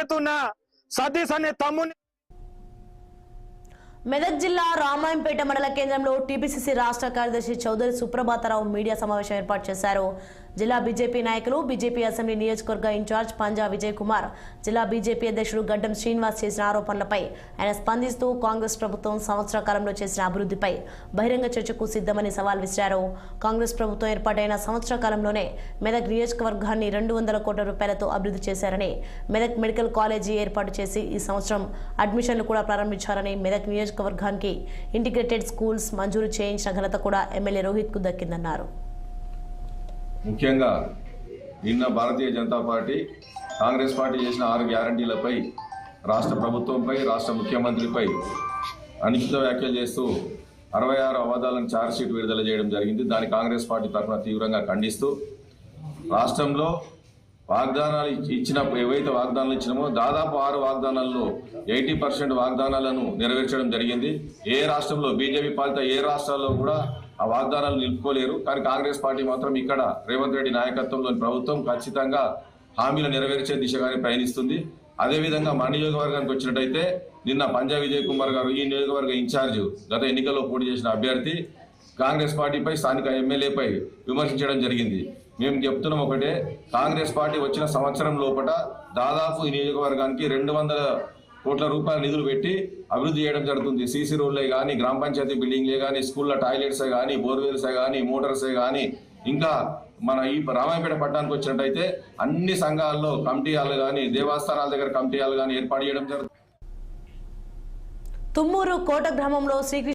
చేతున్న సతీష్ అనే తమ్ముని మెదక్ జిల్లా రామాయంపేట మండల కేంద్రంలో టీపీసీసీ రాష్ట్ర కార్యదర్శి చౌదరి సుప్రభాతరావు మీడియా సమావేశం ఏర్పాటు చేశారు. జిల్లా బీజేపీ నాయకులు, బీజేపీ అసెంబ్లీ నియోజకవర్గ ఇన్ఛార్జ్ పంజా విజయ్ కుమార్, జిల్లా బీజేపీ అధ్యక్షుడు గడ్డం శ్రీనివాస్ చేసిన ఆరోపణలపై ఆయన స్పందిస్తూ కాంగ్రెస్ ప్రభుత్వం సంవత్సర కాలంలో చేసిన అభివృద్ధిపై బహిరంగ చర్చకు సిద్ధమని సవాల్ విసిరారు. కాంగ్రెస్ ప్రభుత్వం ఏర్పాటైన సంవత్సర కాలంలోనే మెదక్ నియోజకవర్గాన్ని 200 కోట్ల రూపాయలతో అభివృద్ధి చేశారని, మెదక్ మెడికల్ కాలేజీ ఏర్పాటు చేసి ఈ సంవత్సరం అడ్మిషన్లు కూడా ప్రారంభించారని, మెదక్ నియోజకవర్గానికి ఇంటిగ్రేటెడ్ స్కూల్స్ మంజూరు చేయించిన ఘనత కూడా ఎమ్మెల్యే రోహిత్ కు దక్కిందన్నారు. ముఖ్యంగా నిన్న భారతీయ జనతా పార్టీ కాంగ్రెస్ పార్టీ చేసిన 6 గ్యారంటీలపై రాష్ట్ర ప్రభుత్వంపై, రాష్ట్ర ముఖ్యమంత్రిపై అనుచిత వ్యాఖ్యలు చేస్తూ 66 అవాదాలను ఛార్జ్షీట్ విడుదల చేయడం జరిగింది. దాన్ని కాంగ్రెస్ పార్టీ తరఫున తీవ్రంగా ఖండిస్తూ రాష్ట్రంలో వాగ్దానాలు ఏవైతే వాగ్దానాలు ఇచ్చినామో దాదాపు 6 వాగ్దానాల్లో 80% వాగ్దానాలను నెరవేర్చడం జరిగింది. ఏ రాష్ట్రంలో బీజేపీ పాలిత ఏ రాష్ట్రాల్లో కూడా ఆ వాగ్దానాలు నిలుపుకోలేరు. కానీ కాంగ్రెస్ పార్టీ మాత్రం ఇక్కడ రేవంత్ రెడ్డి నాయకత్వంలోని ప్రభుత్వం ఖచ్చితంగా హామీలు నెరవేర్చే దిశగానే ప్రయాణిస్తుంది. అదేవిధంగా మా నియోజకవర్గానికి వచ్చినట్టయితే నిన్న పంజా విజయ్ కుమార్ గారు, ఈ నియోజకవర్గ ఇన్ఛార్జ్, గత ఎన్నికల్లో పోటీ చేసిన అభ్యర్థి కాంగ్రెస్ పార్టీపై, స్థానిక ఎమ్మెల్యేపై విమర్శించడం జరిగింది. మేము చెప్తున్నాం ఒకటే, కాంగ్రెస్ పార్టీ వచ్చిన సంవత్సరం లోపల దాదాపు ఈ నియోజకవర్గానికి 200 కోట్ల రూపాయల నిధులు పెట్టి అభివృద్ధి చేయడం జరుగుతుంది. సీసీ రోడ్లే కానీ, గ్రామ పంచాయతీ బిల్డింగ్లే కానీ, స్కూళ్ళ టాయిలెట్సే కానీ, బోర్వెల్సే కానీ, మోటార్సే కానీ, ఇంకా మన ఈ రామాయంపేట పట్టణానికి వచ్చినట్టయితే అన్ని సంఘాల్లో కమిటీలు కానీ, దేవస్థానాల దగ్గర కమిటీలు కానీ ఏర్పాటు చేయడం జరుగుతుంది. తుమ్మూరు కోట గ్రామంలో శ్రీకృష్ణ